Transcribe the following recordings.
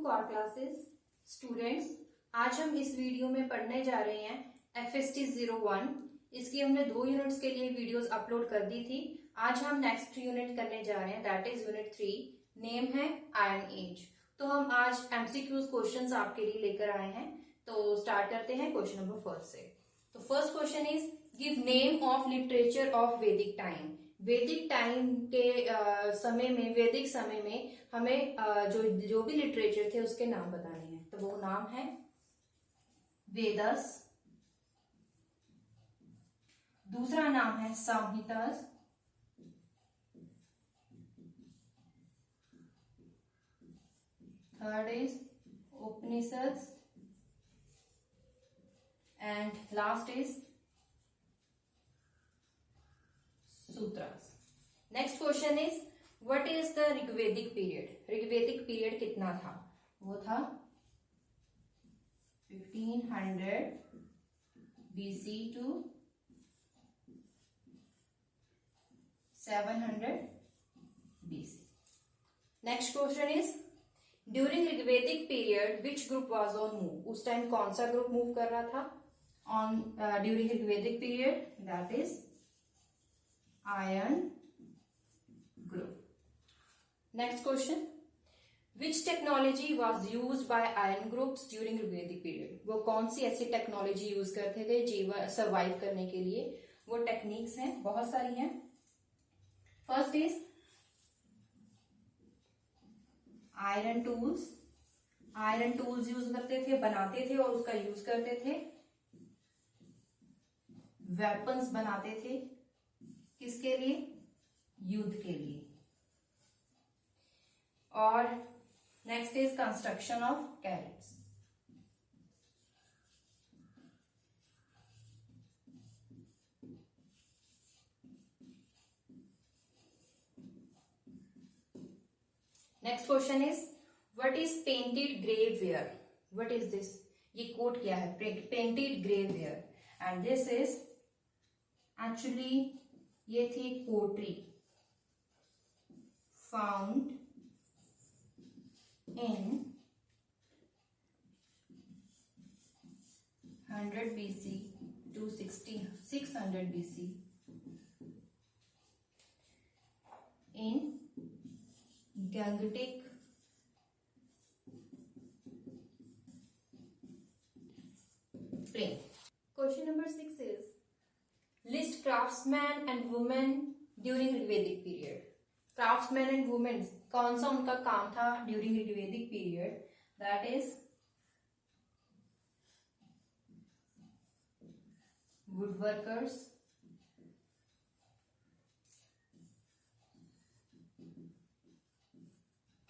Car classes students. आज हम इस वीडियो में पढ़ने जा रहे हैं FST 01। इसकी हमने 2 यूनिट्स के लिए वीडियोस अपलोड कर दी थी। आज हम नेक्स्ट यूनिट करने जा रहे हैं, दैट इज यूनिट 3। नेम है आयरन एज। तो हम आज MCQs क्वेश्चंस आपके लिए लेकर आए हैं। तो स्टार्ट करते हैं क्वेश्चन नंबर फर्स्ट से। तो first question is give name of literature of वैदिक टाइम। वैदिक टाइम के समय में, वैदिक समय में हमें जो भी लिटरेचर थे उसके नाम बताने हैं। तो वो नाम है वेदस, दूसरा नाम है Samhitas, third is Upanishad and last is Sutras. Next question is what is the Rigvedic period. Rigvedic period कितना था? वो था 1500 BC to 700 BC। Next question is during Rigvedic period which group was on move. उस टाइम कौन सा ग्रुप मूव कर रहा था on during Rigvedic period? That is iron group. Next question, which technology was used by iron groups during Rigvedic period? वो कौन सी ऐसी टेक्नोलॉजी यूज करते थे जीवन सर्वाइव करने के लिए? वो टेक्निक्स हैं, बहुत सारी हैं। First is iron tools. Iron tools use करते थे, बनाते थे और उसका यूज करते थे। वेपन्स बनाते थे, किसके लिए? युद्ध के लिए। और next is construction of chariots. Next question is what is painted grey ware. What is this? ये कोट क्या है? Painted grey ware. And this is actually ये थी pottery found in 100 BC to 600 BC in Gangetic plain. Question number 6 is list craftsmen and women during Rigvedic period. Craftsmen and women कौन सा उनका काम था during Rigvedic period? That is woodworkers,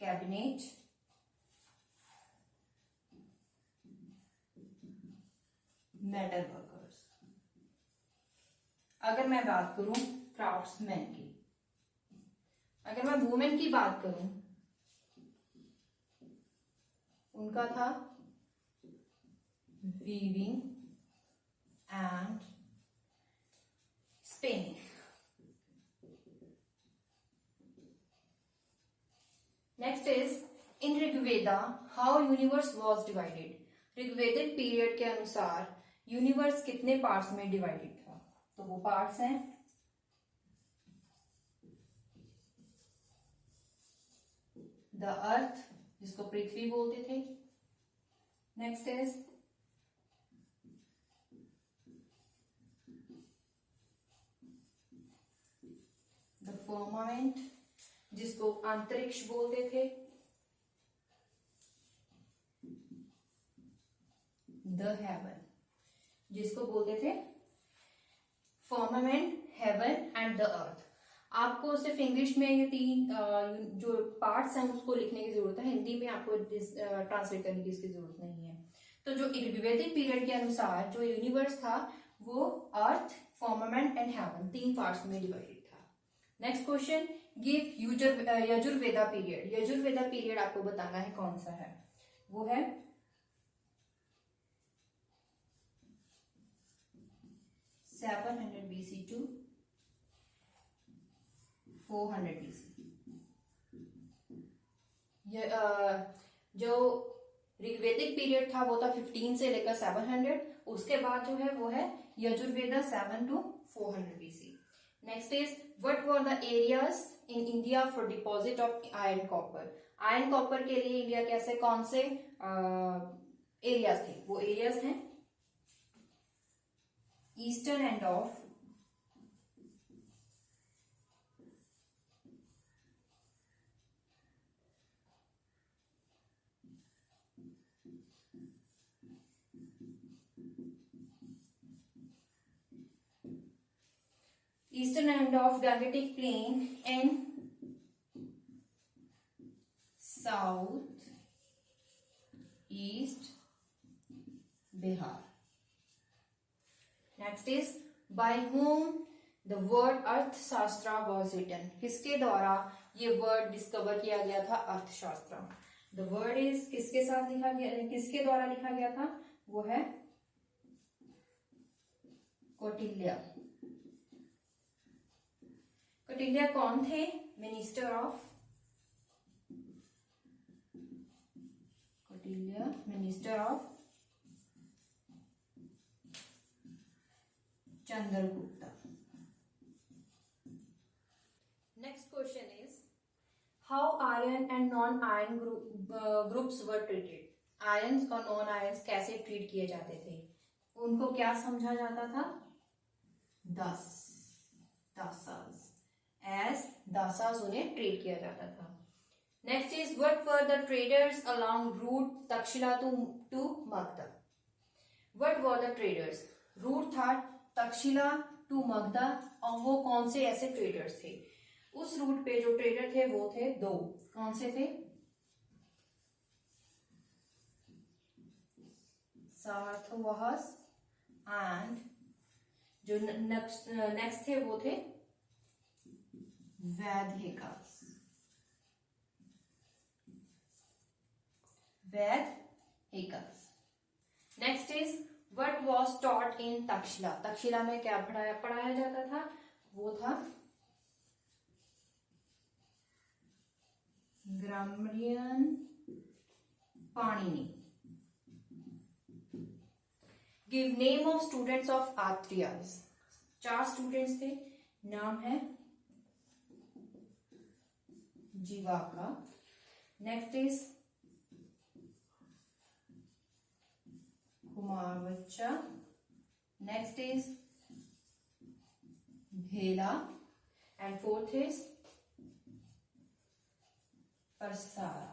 cabinet, metal workers। अगर मैं बात करूं craftsman की, अगर मैं वुमेन की बात करूं, उनका था weaving and spinning. Next is in Rigveda how universe was divided. Rigvedic period के अनुसार यूनिवर्स कितने पार्ट्स में डिवाइडेड था? तो वो पार्ट्स हैं द अर्थ, जिसको पृथ्वी बोलते थे। नेक्स्ट इज द फर्मामेंट, जिसको अंतरिक्ष बोलते थे। द हेवन, जिसको बोलते थे firmament, heaven and the earth. आपको सिर्फ इंग्लिश में ये 3 जो पार्ट्स हैं उसको लिखने की जरूरत है, हिंदी में आपको ट्रांसलेट करने की इसकी जरूरत नहीं है। तो जो ऋग्वेदिक पीरियड के अनुसार जो यूनिवर्स था वो अर्थ, फर्मामेंट एंड हेवन 3 पार्ट्स में डिवाइडेड था। Next question give Yajurveda period. Yajurveda period आपको बताना है कौन सा है। वो है 700 BC to 400 BC। जो ऋग्वेदिक पीरियड था वो था 15 से लेकर 700, उसके बाद जो है वो है Yajurveda 7 to 400 BC। Next is what were the areas in India for deposit of iron copper. Iron copper के लिए इंडिया के ऐसे कौन से एरियाज थे, वो एरियाज हैं eastern end of eastern end of Gangetic Plain and south east Bihar। Next is by whom the word अर्थशास्त्र was written। किसके द्वारा ये वर्ड डिस्कवर किया गया था अर्थशास्त्र। द वर्ड इज किसके साथ लिखा गया, किसके द्वारा लिखा गया था, वो है कौटिल्य। कौटिल्य कौन थे, minister of Kautilya minister of Chandragupta. Next question is how iron and non iron groups were treated. Irons और नॉन आयरन्स कैसे ट्रीट किए जाते थे, उनको क्या समझा जाता था, दासास, एज दासास उन्हें ट्रीट किया जाता था। Next is what were the traders along route Takshashila to Magadha. What were the traders, route था तक्षशिला टू मगधा, और वो कौन से ऐसे ट्रेडर्स थे, उस रूट पे जो ट्रेडर थे वो थे दो, कौन से थे, सार्थवाहस एंड जो नेक्स्ट थे वो थे Vaidehikas. Next is what was taught in Takshashila. Takshashila में क्या पढ़ाया जाता था, वो था grammarian Panini. Give name of students of Atreyas. 4 students थे, नाम है Jivaka. Next is Kumaravachcha. Next is Bhela and fourth is Parashara.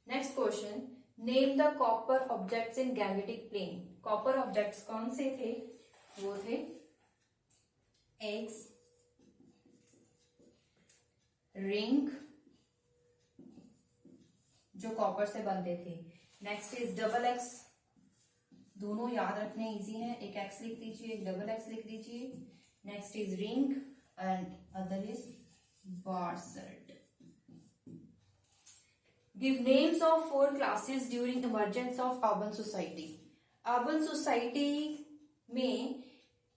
Next question name the copper objects in Gangetic plain. Copper objects कौन से थे, वो थे एग्स, रिंग जो कॉपर से बनते थे। नेक्स्ट इज डबल एक्स, दोनों याद रखने इजी हैं, एक एक्स लिख दीजिए, एक डबल एक्स लिख दीजिए। Next is ring and other is bar set. Give names of 4 classes during emergence of urban society. Urban society में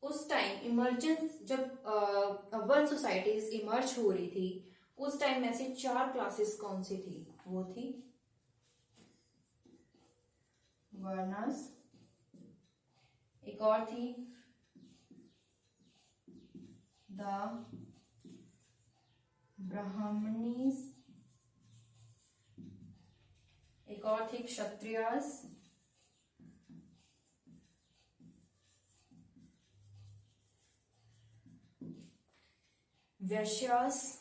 उस टाइम इमर्जेंस, जब अर्बन सोसाइटीज इमर्ज हो रही थी, उस टाइम में से 4 क्लासेस कौन सी थी, वो थी वर्णस, एक और थी द ब्राह्मणीज, एक और थी Kshatriyas, Vaishyas,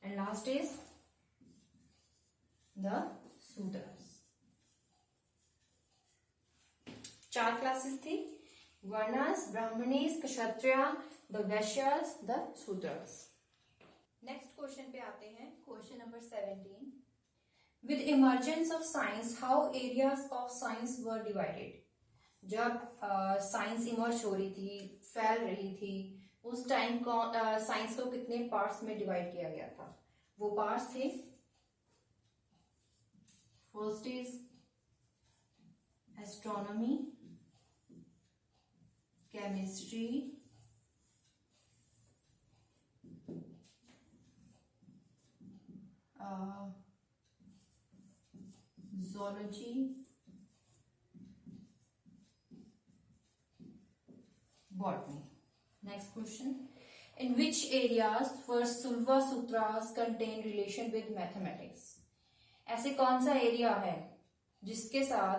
and last is the Shudras. 4 classes थी, Varnas, Brahmanis, Kshatriya, the Vaishyas, the Shudras. Next question पे आते हैं, question number 17। With emergence of science how areas of science were divided. जब साइंस इमर्ज हो रही थी, फैल रही थी, उस टाइम साइंस को कितने पार्ट्स में डिवाइड किया गया था, वो पार्ट्स थे, first is astronomy, chemistry, zoology, botany. Next question. In which areas were Sulva Sutras contain relation with mathematics? ऐसे कौन सा एरिया है जिसके साथ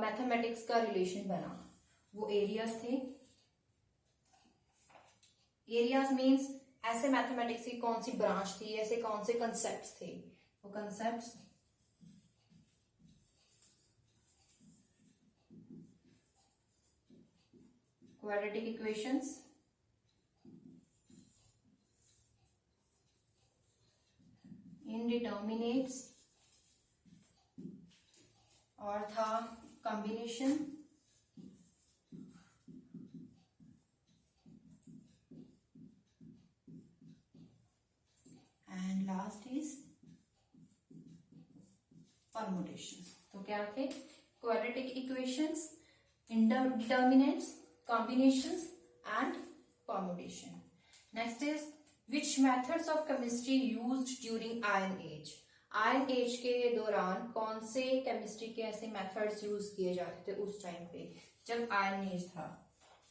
मैथमेटिक्स का रिलेशन बना? वो एरियाज थे. एरियाज मीन्स ऐसे मैथमेटिक्स की कौन सी ब्रांच थी, ऐसे कौन से कंसेप्ट्स थे. वो कंसेप्ट्स क्वाड्रेटिक इक्वेशंस, इंडिटर्मिनेट्स और था combination, and last is permutations. तो क्या थे? Quadratic equations, indeterminates, combinations and permutation. Next is which methods of chemistry used during Iron Age? Iron Age के दौरान कौन से केमिस्ट्री के ऐसे मेथड्स यूज किए जाते थे उस टाइम पे जब आयरन एज था?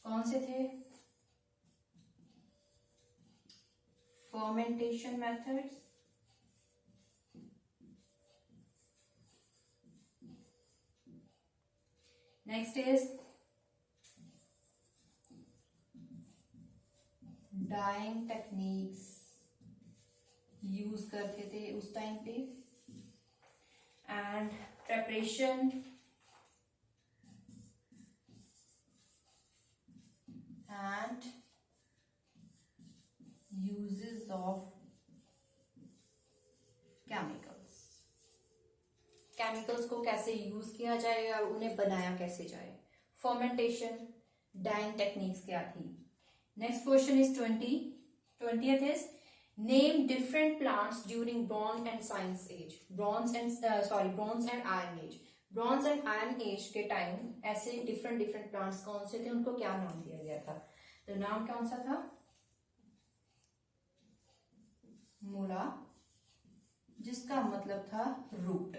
कौन से थे? Fermentation methods, next is dyeing techniques use करते थे उस टाइम पे, and preparation and uses of chemicals. Chemicals को कैसे यूज किया जाए और उन्हें बनाया कैसे जाए. फर्मेंटेशन, डाइंग टेक्निक्स क्या थी. Next question is 20th is name different plants during Bronze and Science Age. Bronze and Iron Age. Bronze and Iron Age के टाइम ऐसे different plants कौन से थे, उनको क्या नाम दिया गया था? तो नाम कौन सा था? मूला, जिसका मतलब था रूट.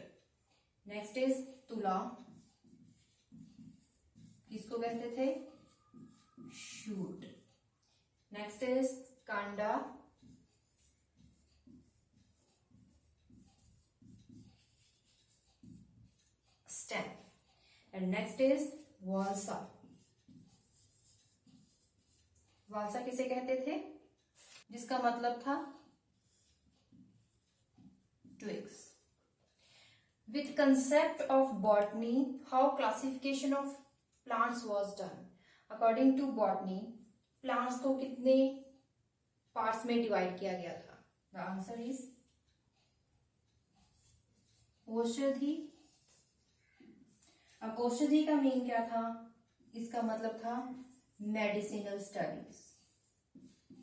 नेक्स्ट इज तुला, किसको कहते थे? Shoot. Next is Kanda, stem, and next is Valsa. Valsa किसे कहते थे? जिसका मतलब था twigs. With concept of botany, how classification of plants was done? According to botany, plants को कितने पार्ट्स में डिवाइड किया गया था? द आंसर इज औषधि. अब औषधि का मीन क्या था? इसका मतलब था मेडिसिनल स्टडीज,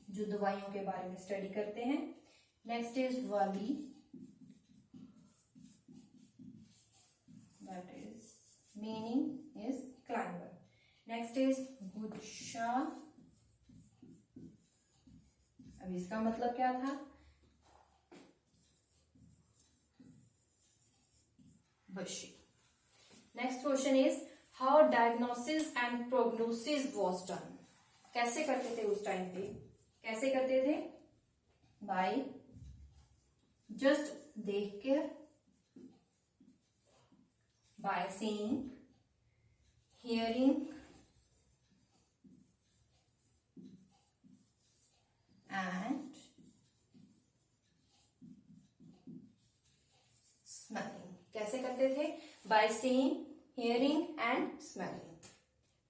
जो दवाइयों के बारे में स्टडी करते हैं. नेक्स्ट इज वाली, that is meaning is climber. Next is गुच्छा. अब इसका मतलब क्या था? bushy. Next question is how diagnosis and prognosis was done. कैसे करते थे उस टाइम पे? कैसे करते थे? by just देख के, by seeing, hearing and smelling. कैसे करते थे? By seeing, hearing and smelling.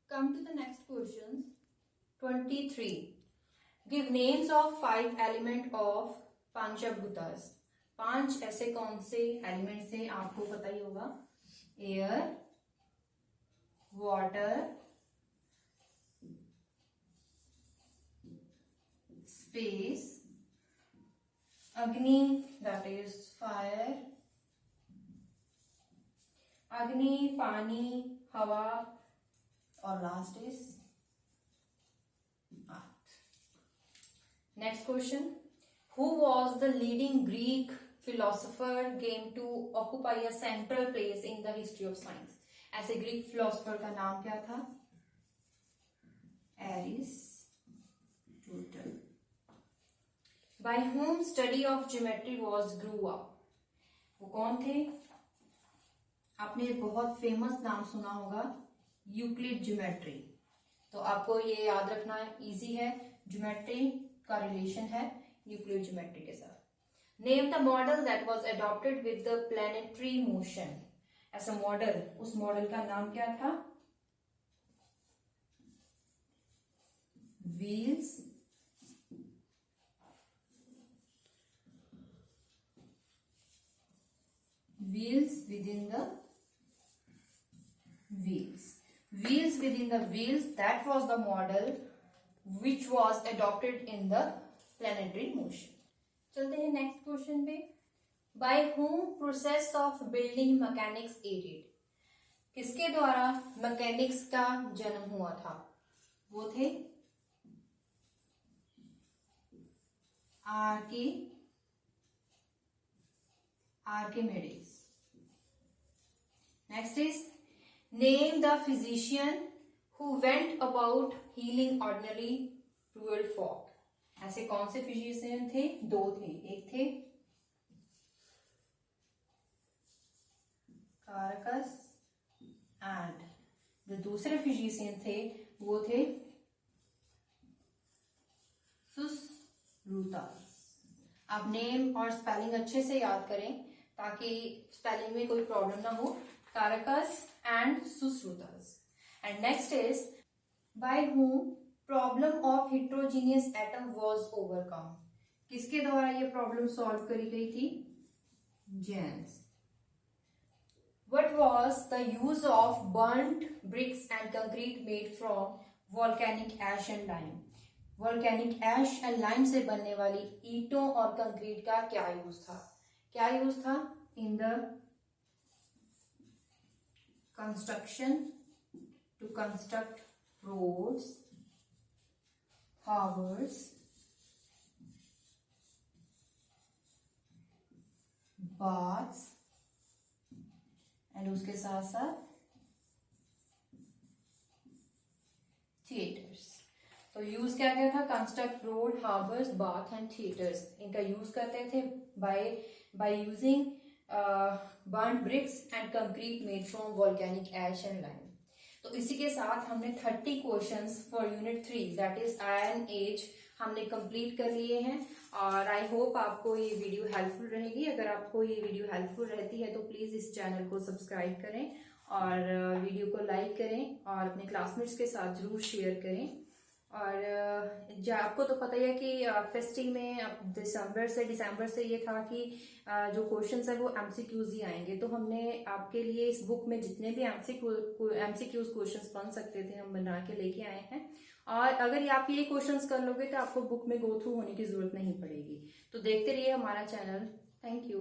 Come to the next question. 23. Give names of 5 element of Panchabhutas. 5 ऐसे कौन से एलिमेंट्स हैं आपको पता ही होगा? Air, water, space, Agni, that is fire, Agni, पानी, हवा, और last is earth. Next question. Who was the leading Greek philosopher came to occupy a central place in the history of science? ऐसे Greek philosopher का नाम क्या था? Aristotle. By whom study of geometry was grew up? वो कौन थे? आपने बहुत फेमस नाम सुना होगा, यूक्लिड ज्योमेट्री. तो आपको ये याद रखना इजी है, ज्योमेट्री का रिलेशन है यूक्लिड ज्योमेट्री के साथ. Name the model that was adopted with the planetary motion. ऐसा मॉडल, उस मॉडल का नाम क्या था? Wheels within the wheels. That was the model which was adopted in the planetary motion. चलते हैं नेक्स्ट क्वेश्चन पे. By whom process of building mechanics aided? किसके द्वारा मैकेनिक्स का जन्म हुआ था? वो थे Archimedes. Next is name the physician who went about healing ordinary cruel folk. ऐसे कौन से फिजिशियन थे? दो थे. एक थे कारकस एंड जो दूसरे फिजिशियन थे वो थे सुश्रुतस. आप नेम और स्पेलिंग अच्छे से याद करें ताकि स्पेलिंग में कोई प्रॉब्लम ना हो. Charakas and Sushrutas. And next is by whom problem of heterogeneous atom was overcome. किसके द्वारा ये प्रॉब्लम सॉल्व करी गई थी? James. What was the use of burnt bricks and concrete made from volcanic ash and lime. Volcanic ash and lime से बनने वाली ईंटों और कंक्रीट का क्या यूज था? क्या यूज था? In the construction to construct roads, harbours, baths and उसके साथ साथ थिएटर्स. तो यूज क्या क्या था? Construct road, harbours, bath and theatres. इनका यूज करते थे by using burned bricks and concrete made from volcanic ash and lime. तो इसी के साथ हमने 30 questions for unit 3 that is iron age हमने कंप्लीट कर लिए हैं. और आई होप आपको ये वीडियो हेल्पफुल रहेगी. अगर आपको ये वीडियो हेल्पफुल रहती है तो प्लीज इस चैनल को सब्सक्राइब करें और वीडियो को लाइक करें और अपने क्लासमेट्स के साथ जरूर शेयर करें. और आपको तो पता ही है कि फेस्टिंग में दिसंबर से ये था कि जो क्वेश्चंस है वो एमसीक्यूज ही आएंगे. तो हमने आपके लिए इस बुक में जितने भी एमसीक्यूज क्वेश्चंस बन सकते थे हम बना के लेके आए हैं. और अगर आप ये क्वेश्चंस कर लोगे तो आपको बुक में गो थ्रू होने की जरूरत नहीं पड़ेगी. तो देखते रहिए हमारा चैनल. Thank you.